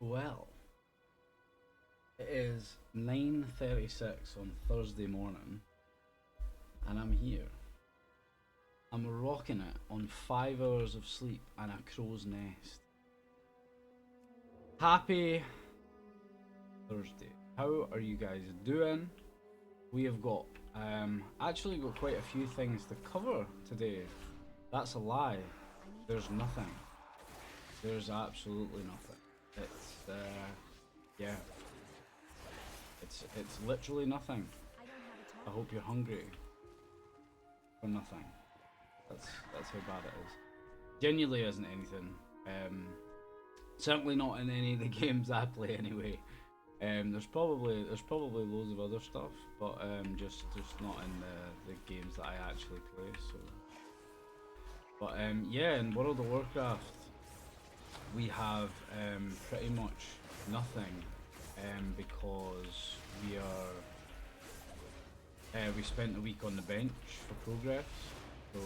Well, it is 9:36 on Thursday morning, and I'm here. I'm rocking it on 5 hours of sleep and a crow's nest. Happy Thursday. How are you guys doing? We have got actually got quite a few things to cover today. That's a lie. There's nothing. There's absolutely nothing. It's yeah. It's literally nothing. I hope you're hungry for nothing. That's how bad it is. Genuinely isn't anything. Certainly not in any of the games I play anyway. There's probably loads of other stuff, but just not in the games that I actually play. So, but yeah, in World of Warcraft, we have pretty much nothing, because we spent a week on the bench for progress. So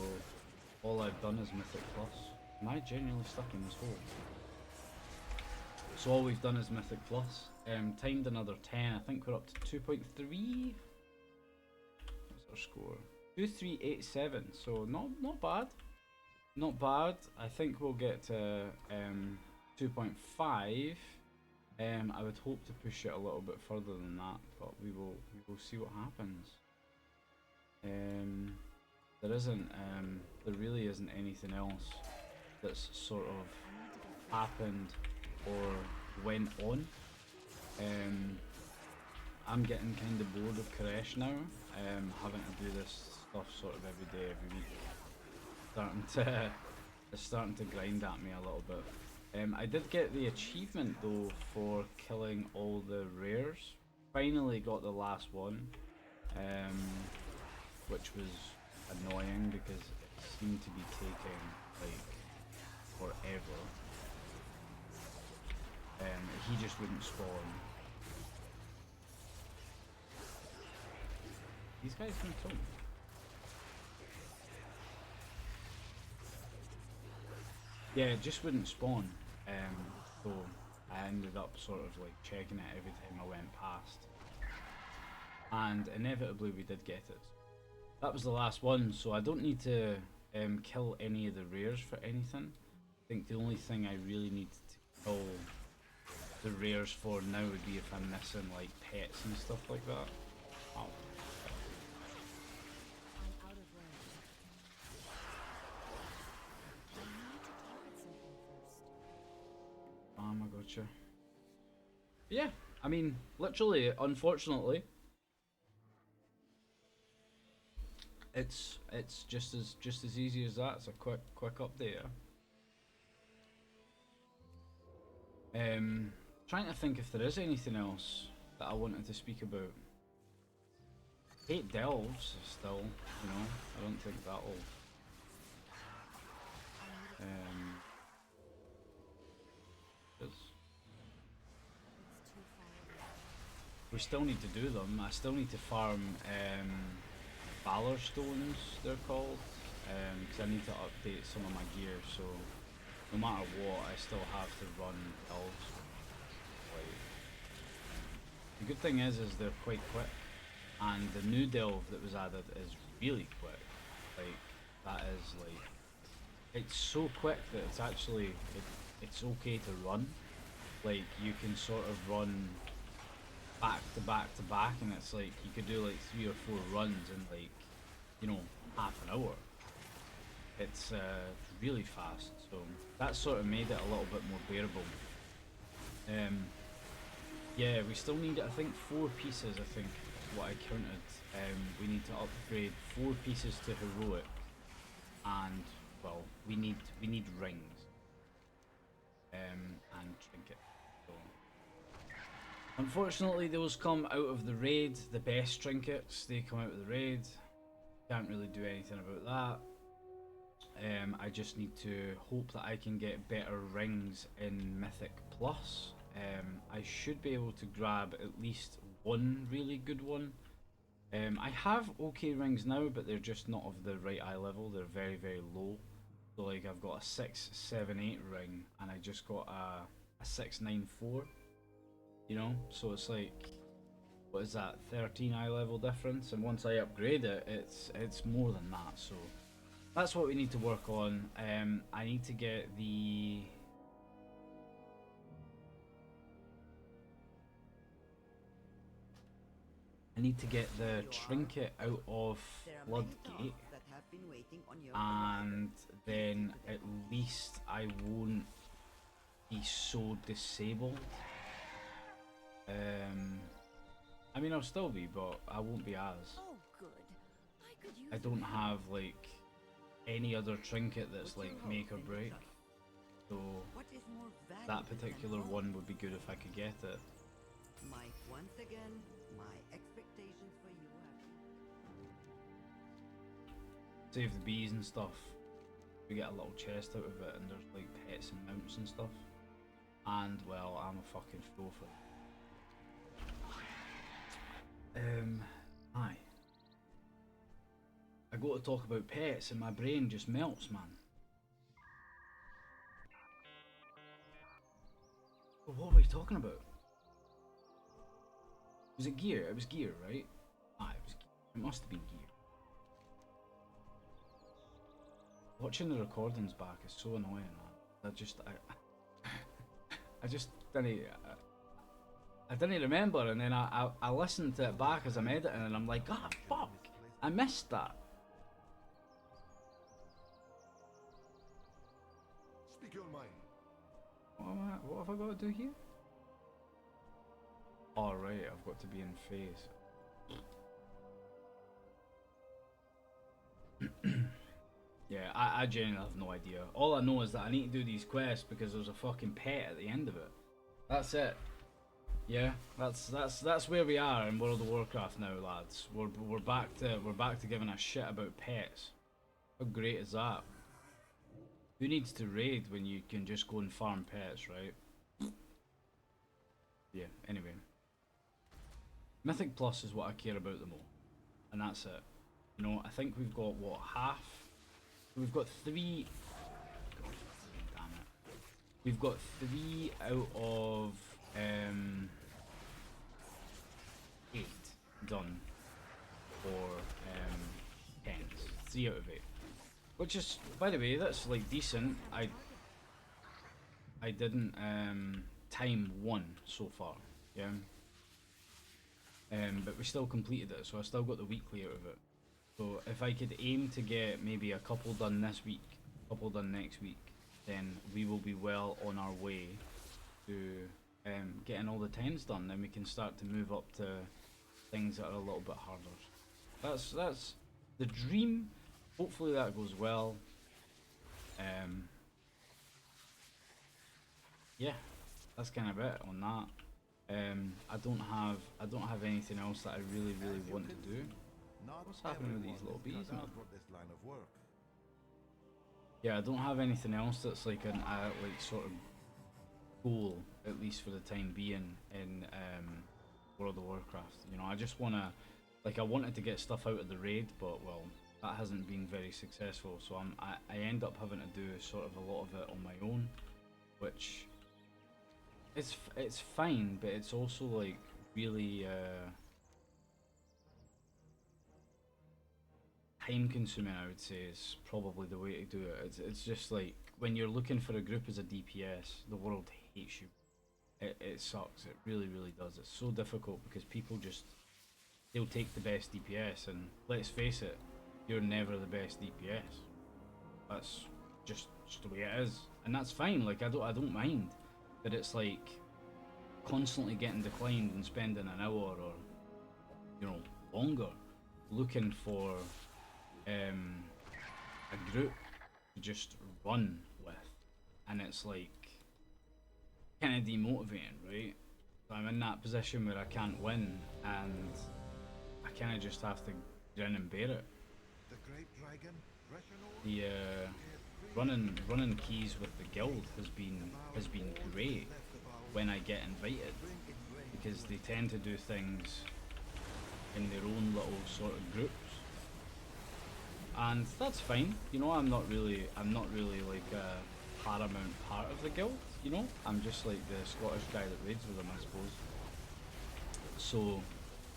all I've done is Mythic Plus. Am I genuinely stuck in this hole? So all we've done is Mythic Plus. Timed another 10. I think we're up to 2.3. What's our score? 2387. So not bad. Not bad. I think we'll get to 2.5. I would hope to push it a little bit further than that, but we will see what happens. There really isn't anything else that's sort of happened or went on. I'm getting kind of bored of Koresh now, having to do this stuff sort of every day, every week. It's starting to grind at me a little bit. I did get the achievement though for killing all the rares. Finally got the last one, which was annoying because it seemed to be taking like forever. He just wouldn't spawn. These guys can kill me. Yeah, it just wouldn't spawn. So I ended up sort of like checking it every time I went past. And inevitably we did get it. That was the last one, so I don't need to kill any of the rares for anything. I think the only thing I really need to kill the rares for now would be if I'm missing like pets and stuff like that. Oh. I gotcha. Yeah, I mean, literally, unfortunately, it's just as easy as that. It's a quick update. Trying to think if there is anything else that I wanted to speak about. 8 delves still, you know. I don't think that'll. We still need to do them. I still need to farm Valor Stones, they're called, because I need to update some of my gear. So no matter what, I still have to run elves. Like, the good thing is they're quite quick, and the new delve that was added is really quick. Like that is like, it's so quick that it's actually it's okay to run. Like you can sort of run back to back to back, and it's like you could do like 3 or 4 runs in like, you know, half an hour. It's really fast, so that sort of made it a little bit more bearable. Yeah, we still need, I think, 4 pieces. I think is what I counted. We need to upgrade 4 pieces to heroic, and well, we need rings and trinket. So unfortunately, those come out of the raid. The best trinkets, they come out of the raid. Can't really do anything about that. I just need to hope that I can get better rings in Mythic Plus. I should be able to grab at least one really good one. I have okay rings now, but they're just not of the right eye level. They're very, very low. So like I've got a 6, 7, 8 ring, and I just got a 694. You know, so it's like, what is that, 13 eye level difference? And once I upgrade it, it's more than that. So that's what we need to work on. I need to get the trinket out of Floodgate, and then at least I won't be so disabled. I mean, I'll still be, but I won't be as. Oh, good. I don't have like any other trinket that's like make or break, so that particular one would be good if I could get it. Mike, once again, my expectations for you have... Save the bees and stuff. We get a little chest out of it, and there's like pets and mounts and stuff. And well, I'm a fucking fool for it. Hi. I go to talk about pets and my brain just melts, man. What were you talking about? Was it gear? It was gear, right? Ah, it was gear. It must have been gear. Watching the recordings back is so annoying, man. I just didn't. I didn't remember, and then I listened to it back as I'm editing, and I'm like, ah, fuck, I missed that. Speak your mind. What have I got to do here? Alright, I've got to be in phase. Yeah, I genuinely have no idea. All I know is that I need to do these quests because there's a fucking pet at the end of it. That's it. Yeah, that's where we are in World of Warcraft now, lads. We're back to giving a shit about pets. How great is that? Who needs to raid when you can just go and farm pets, right? Yeah, anyway. Mythic Plus is what I care about the most. And that's it. You know, I think we've got, what, half? We've got 3... God, damn it. We've got 3 out of 8 done for pens. 3 out of 8. Which is, by the way, that's like decent. I didn't time 1 so far, yeah. But we still completed it, so I still got the weekly out of it. So if I could aim to get maybe a couple done this week, a couple done next week, then we will be well on our way to getting all the 10s done. Then we can start to move up to things that are a little bit harder. That's the dream. Hopefully that goes well. Yeah, that's kind of it on that. I don't have anything else that I really want to do. What's happening with these little bees, man? Yeah, I don't have anything else that's like an like sort of goal, at least for the time being, in World of Warcraft. You know, I just wanna, like, I wanted to get stuff out of the raid, but well, that hasn't been very successful. So I end up having to do sort of a lot of it on my own, which it's fine, but it's also like really time consuming. I would say is probably the way to do it. It's just like when you're looking for a group as a DPS, the world hates you. It sucks. It really does. It's so difficult because people just, they'll take the best DPS, and let's face it, you're never the best DPS. That's just the way it is, and that's fine. Like I don't mind, but it's like constantly getting declined and spending an hour or, you know, longer looking for a group to just run with, and it's like kind of demotivating, right? So I'm in that position where I can't win, and I kind of just have to grin and bear it. The great dragon, The running keys with the guild has been great when I get invited, because they tend to do things in their own little sort of groups, and that's fine. You know, I'm not really like a paramount part of the guild you know, I'm just like the Scottish guy that raids with them, I suppose. So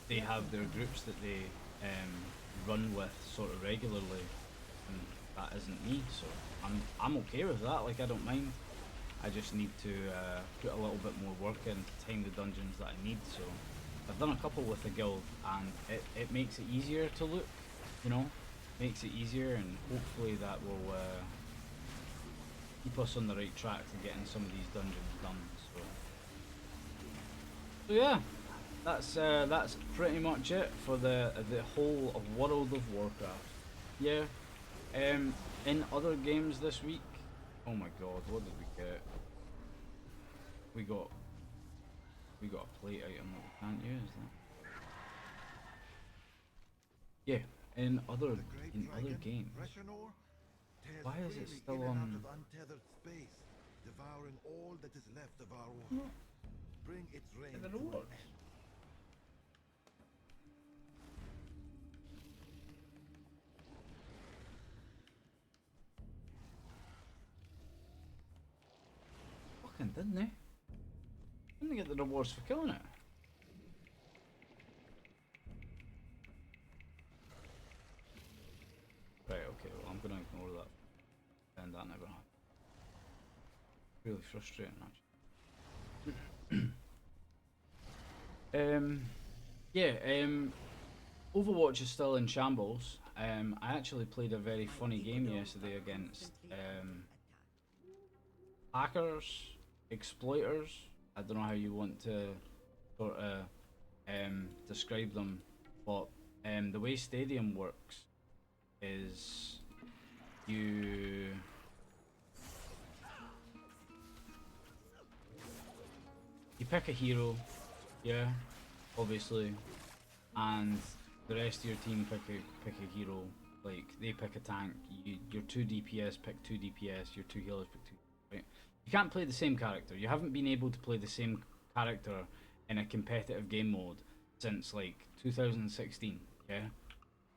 they have their groups that they run with sort of regularly, and that isn't me. So I'm okay with that. Like I don't mind. I just need to put a little bit more work in to time the dungeons that I need. So I've done a couple with the guild, and it makes it easier to look. You know, makes it easier, and hopefully that will keep us on the right track to getting some of these dungeons done. So yeah, that's pretty much it for the whole of World of Warcraft. Yeah. In other games this week, oh my god, what did we get? We got a plate item that we can't use. Yeah, in other games. Why is it still on? Untethered space, devouring all that is left of our world. Bring its reign The to an rewards. end. Fucking didn't they? Didn't they get the rewards for killing it? Right, okay, well I'm gonna ignore that. And that never happened. Really frustrating actually. Overwatch is still in shambles. I actually played a very funny game yesterday against hackers, exploiters. I don't know how you want to sort of describe them, but the way Stadium works is you pick a hero, yeah, obviously, and the rest of your team pick a hero. Like they pick a tank, your 2 DPS pick 2 DPS, your 2 healers pick 2. Right? You can't play the same character. You haven't been able to play the same character in a competitive game mode since like 2016. Yeah,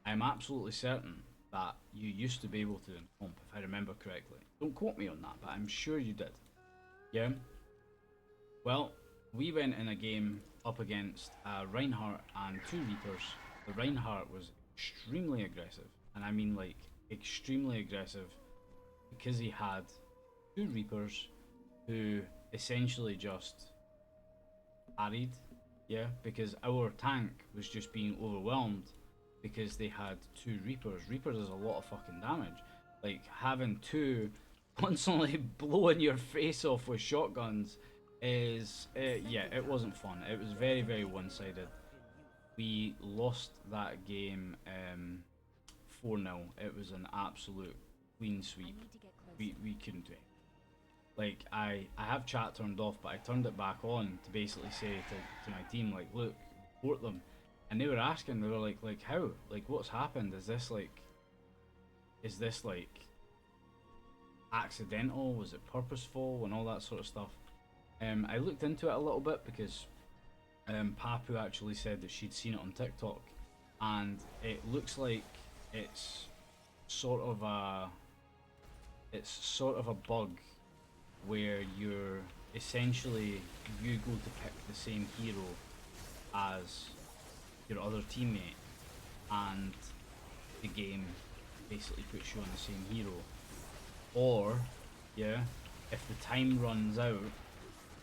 I'm absolutely certain that you used to be able to in comp, if I remember correctly. Don't quote me on that, but I'm sure you did. Yeah. Well, we went in a game up against Reinhardt and 2 Reapers. The Reinhardt was extremely aggressive, and I mean like extremely aggressive, because he had 2 Reapers who essentially just parried, yeah, because our tank was just being overwhelmed because they had 2 Reapers. Reapers is a lot of fucking damage. Like having 2 constantly blowing your face off with shotguns is, yeah, it wasn't fun. It was very, very one-sided. We lost that game 4-0. It was an absolute clean sweep. We couldn't do it. Like I have chat turned off, but I turned it back on to basically say to my team, like, look, report them. And they were asking, they were like how? Like what's happened? Is this like accidental? Was it purposeful? And all that sort of stuff. I looked into it a little bit because Papu actually said that she'd seen it on TikTok, and it looks like it's sort of a bug where you're essentially, you go to pick the same hero as your other teammate, and the game basically puts you on the same hero. Or, yeah, if the time runs out,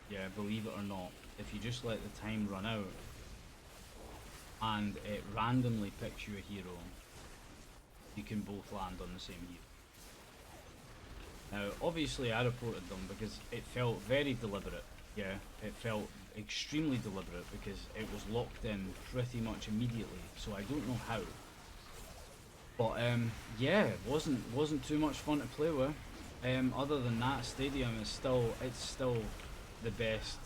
yeah, believe it or not, if you just let the time run out and it randomly picks you a hero, you can both land on the same hero. Now, obviously I reported them because it felt very deliberate, yeah, it felt extremely deliberate because it was locked in pretty much immediately, so I don't know how. But yeah, it wasn't too much fun to play with. Other than that, Stadium is still the best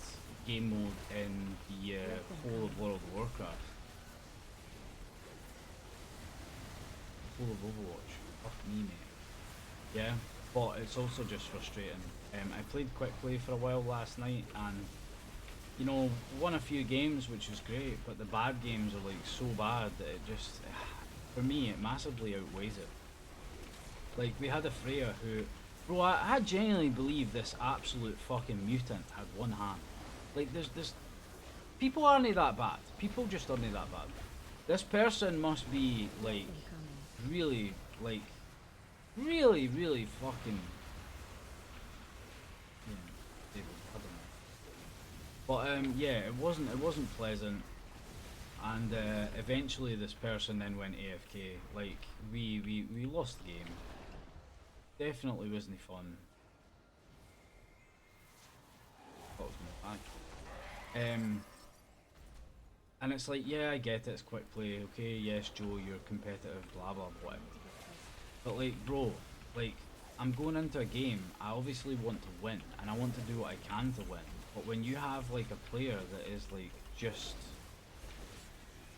game mode in the whole of World of Warcraft. Whole of Overwatch. Fuck me, mate. Yeah, but it's also just frustrating. I played quick play for a while last night, and you know, won a few games, which was great, but the bad games are like so bad that it just, for me, it massively outweighs it. Like we had a Freya who Bro, I genuinely believe this absolute fucking mutant had one hand. Like, there's people aren't that bad. People just aren't that bad. This person must be like really, like, really fucking. Yeah, disabled, I don't know. But yeah, it wasn't pleasant. And eventually, this person then went AFK. Like, we lost the game. Definitely wasn't fun. That was my back. And it's like, yeah, I get it, it's quick play, okay, yes, Joe, you're competitive, blah, blah, blah. But, like, bro, like, I'm going into a game, I obviously want to win, and I want to do what I can to win. But when you have, like, a player that is, like, just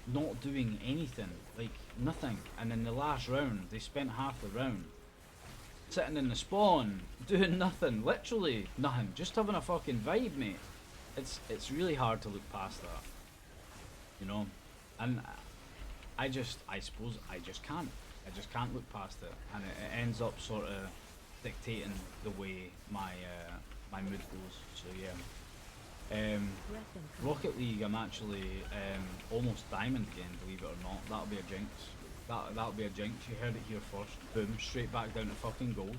not doing anything, like, nothing, and in the last round, they spent half the round sitting in the spawn, doing nothing, literally nothing, just having a fucking vibe, mate. It's really hard to look past that. You know, and I suppose I just can't look past it, and it ends up sort of dictating the way my mood goes. So yeah, Rocket League, I'm actually almost diamond again, believe it or not. That'll be a jinx. That'll be a jinx. You heard it here first. Boom, straight back down to fucking gold.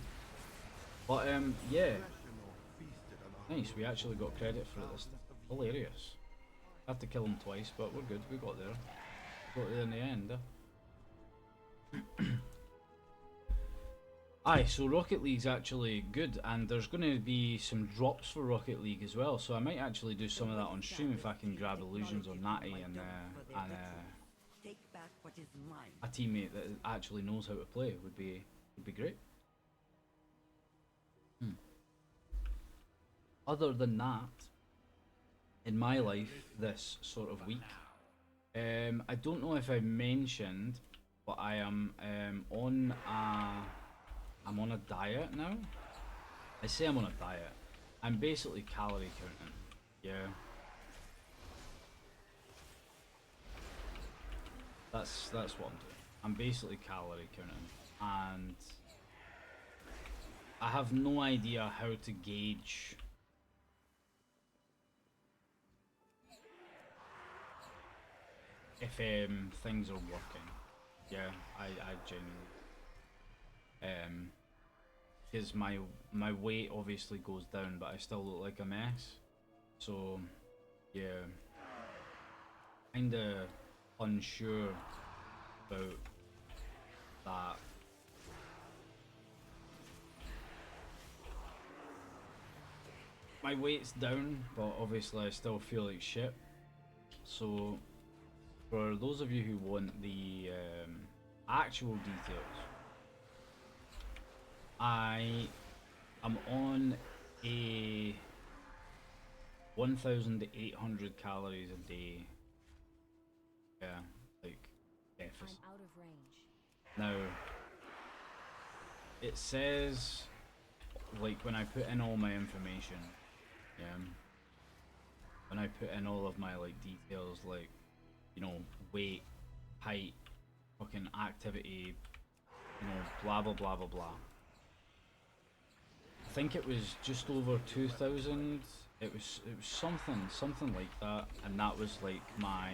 But yeah, nice. We actually got credit for this. Hilarious. Have to kill him twice, but we're good. We got there. Got there in the end. Aye, so Rocket League's actually good, and there's going to be some drops for Rocket League as well. So I might actually do some of that on stream if I can grab illusions on Natty and a teammate that actually knows how to play would be great. Other than that, in my life this sort of week, I don't know if I mentioned, but I am on a diet now. I say I'm on a diet. I'm basically calorie counting. Yeah. That's what I'm doing. I'm basically calorie counting, and I have no idea how to gauge if things are working. Yeah, I genuinely because my weight obviously goes down, but I still look like a mess. So yeah, kinda unsure about that. My weight's down, but obviously I still feel like shit. So for those of you who want the actual details, I am on a 1,800 calories a day. Yeah, like deficit. I'm out of range. Now, it says, like, when I put in all my information, yeah, when I put in all of my, like, details, like, you know, weight, height, fucking activity, you know, blah blah blah blah blah. I think it was just over 2,000. It was something like that, and that was like my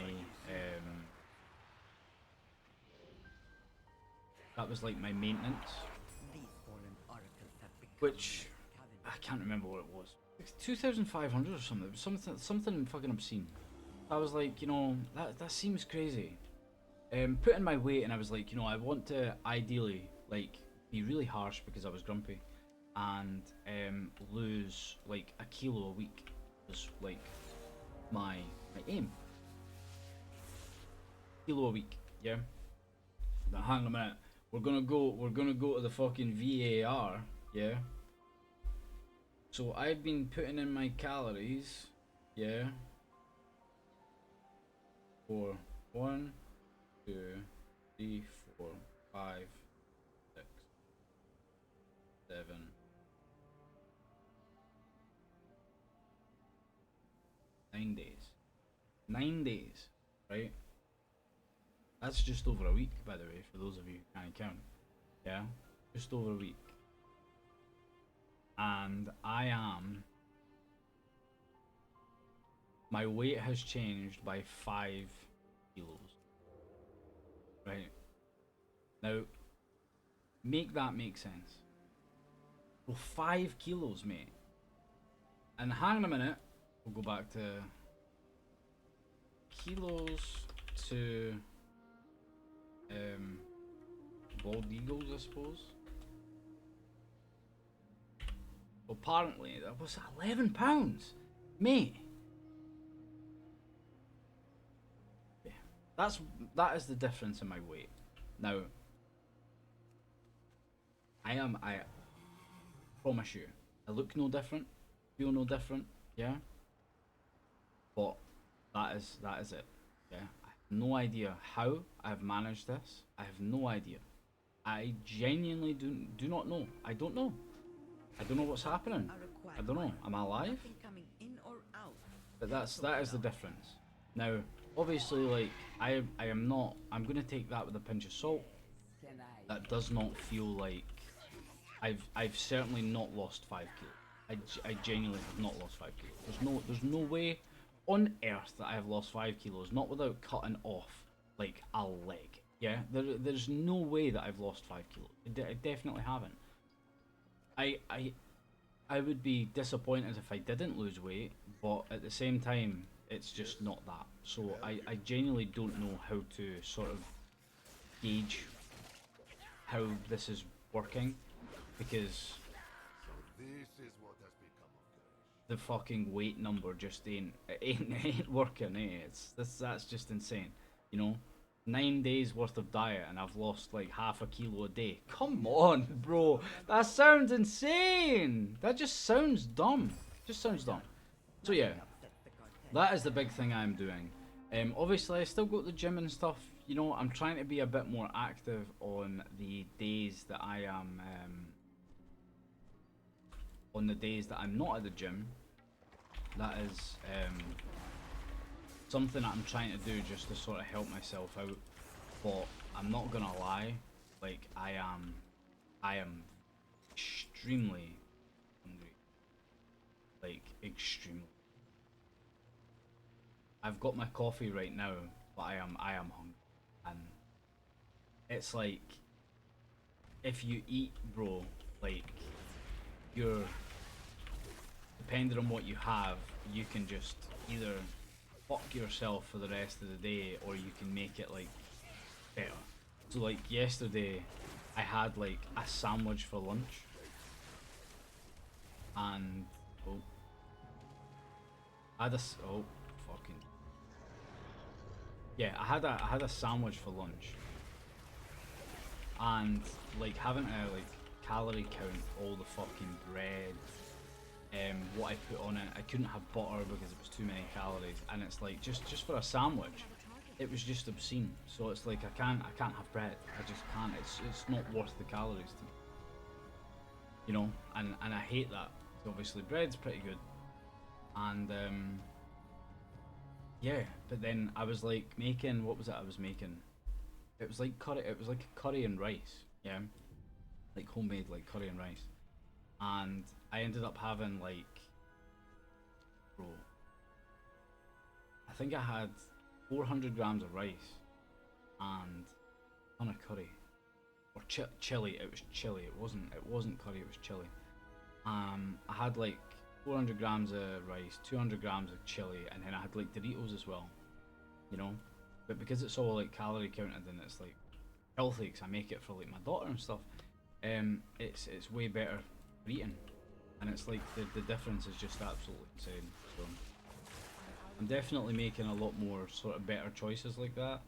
that was like my maintenance, which I can't remember what it was. 2,500 or something. It was something fucking obscene. I was like, you know, that seems crazy. Put in my weight, and I was like, you know, I want to ideally like be really harsh because I was grumpy, and lose like a kilo a week was like my aim. Kilo a week, yeah. Now hang on a minute. We're gonna go to the fucking VAR, yeah. So I've been putting in my calories, yeah. For 1, 2, 3, 4, 5, 6, 7, 9 days. 9 days, right? That's just over a week, by the way, for those of you who can't count. Yeah? Just over a week. and I am. My weight has changed by 5 kilos. Right. Now, make that make sense. Well, 5 kilos, mate. And hang on a minute. We'll go back to kilos to bald eagles, I suppose. Well, apparently, that was £11, mate. Yeah, that is the difference in my weight. Now, I promise you, I look no different, feel no different, yeah. But that is it, yeah. I have no idea how I've managed this. I have no idea. I genuinely do not know. I don't know. I don't know what's happening. I don't know. Am I alive? But that is the difference. Now, obviously, like I am not. I'm gonna take that with a pinch of salt. That does not feel like I've certainly not lost 5 kilos. I genuinely have not lost 5 kilos. There's no way on earth that I have lost 5 kilos, not without cutting off like a leg. Yeah, there's no way that I've lost 5 kilos. I definitely haven't. I would be disappointed if I didn't lose weight, but at the same time, it's just not that. So I genuinely don't know how to sort of gauge how this is working, because This is what has become of the fucking weight number just ain't working. That's just insane. You know, 9 days worth of diet and I've lost like half a kilo a day. Come on, bro. That sounds insane. That just sounds dumb. Just sounds dumb. So yeah, that is the big thing I'm doing. Obviously I still go to the gym and stuff. You know, I'm trying to be a bit more active on the days that I am on the days that I'm not at the gym. That is something that I'm trying to do just to sort of help myself out. But I'm not gonna lie, like I am extremely hungry. Like extremely. I've got my coffee right now, but I am hungry. And it's like, if you eat, bro, like you're, depending on what you have, you can just either fuck yourself for the rest of the day, or you can make it like better. So like yesterday I had like a sandwich for lunch, and I had oh fucking yeah, I had a sandwich for lunch, and like having to like calorie count all the fucking bread, what I put on it. I couldn't have butter because it was too many calories, and it's like just for a sandwich, it was just obscene. So it's like I can't have bread. I just can't. It's not worth the calories to me. You know, and I hate that. So obviously bread's pretty good, and yeah. But then I was like making, what was it I was making? It was like curry. It was like curry and rice. Yeah, like homemade like curry and rice. And I ended up having like, bro, I think I had 400 grams of rice and a ton of curry, or chili. It was chili. It wasn't curry. It was chili. I had like 400 grams of rice, 200 grams of chili, and then I had like Doritos as well. You know, but because it's all like calorie counted and it's like healthy, because I make it for like my daughter and stuff. It's way better for eating, and it's like the difference is just absolutely insane. So I'm definitely making a lot more sort of better choices like that,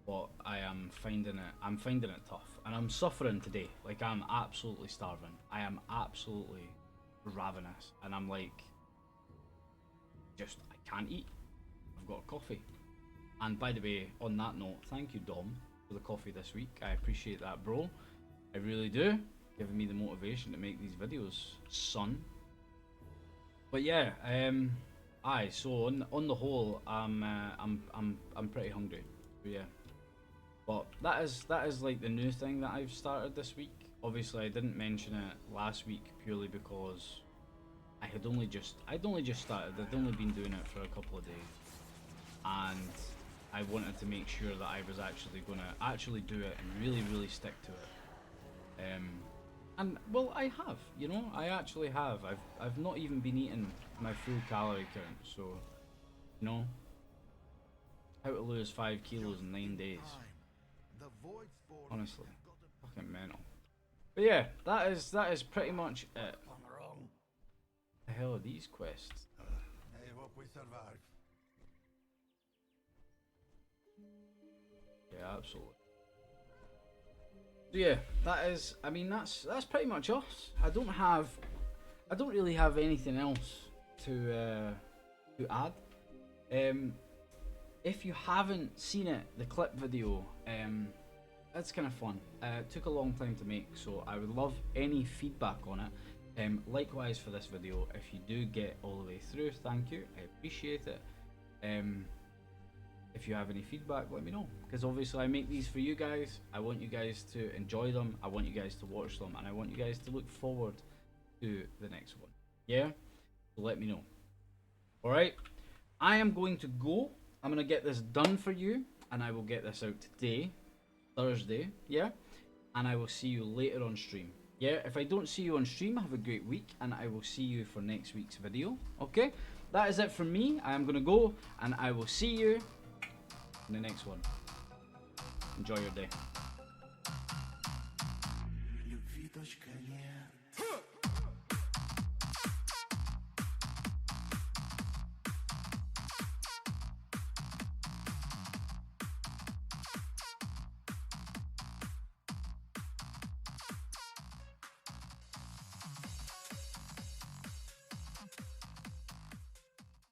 but I'm finding it tough, and I'm suffering today. Like I'm absolutely starving. I am absolutely ravenous, and I'm like, just I can't eat. I've got a coffee. And by the way, on that note, thank you Dom for the coffee this week. I appreciate that, bro. I really do. Giving me the motivation to make these videos, son. But yeah, aye. So on the whole, I'm pretty hungry. So yeah. But that is like the new thing that I've started this week. obviously I didn't mention it last week purely because I'd only just started. I'd only been doing it for a couple of days, and I wanted to make sure that I was actually gonna do it and really stick to it. And well, I have, you know, I actually have. I've not even been eating my full calorie count, so you know, how to lose 5 kilos in 9 days. The void spawn Honestly, have got a fucking mental. But yeah, that is pretty much it. wrong. The hell are these quests? I hope we survive. Yeah, absolutely. So yeah, that is. I mean, that's pretty much us. I don't really have anything else to add. If you haven't seen it, the clip video, it's kind of fun. It took a long time to make, so I would love any feedback on it. Likewise for this video, if you do get all the way through, thank you. I appreciate it. If you have any feedback, let me know, because obviously I make these for you guys. I want you guys to enjoy them, I want you guys to watch them, and I want you guys to look forward to the next one. Yeah, so let me know. Alright, I am going to go. I'm going to get this done for you, and I will get this out today, Thursday, yeah, and I will see you later on stream. Yeah, if I don't see you on stream, have a great week, and I will see you for next week's video. Okay, that is it from me. I am going to go, and I will see you in the next one. Enjoy your day.